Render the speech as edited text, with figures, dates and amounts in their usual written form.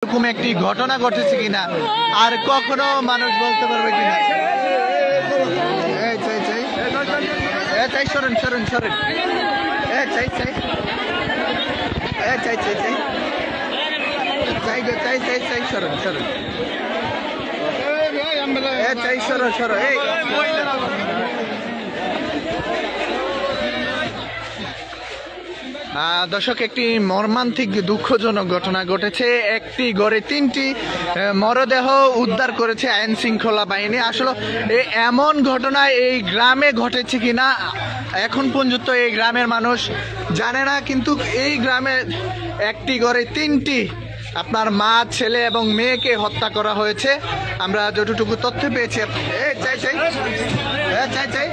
এরকম একটি ঘটনা ঘটেছে কিনা আর কখনো মানুষ বলতে পারবে কিনা। সরেন সরেন সরেন সরেন সরেন সরো সরো এই দর্শক, একটি মর্মান্তিক দুঃখজনক ঘটনা ঘটেছে। একটি ঘরে 3টি মরদেহ উদ্ধার করেছে আইন শৃঙ্খলা বাহিনী। আসলে এমন ঘটনা এই গ্রামে ঘটেছে কিনা এখন পর্যন্ত এই গ্রামের মানুষ জানে না, কিন্তু এই গ্রামে একটি ঘরে 3টি আপনার মা, ছেলে এবং মেয়েকে হত্যা করা হয়েছে। আমরা যতটুকু তথ্য পেয়েছি চাই চাই চাই চাই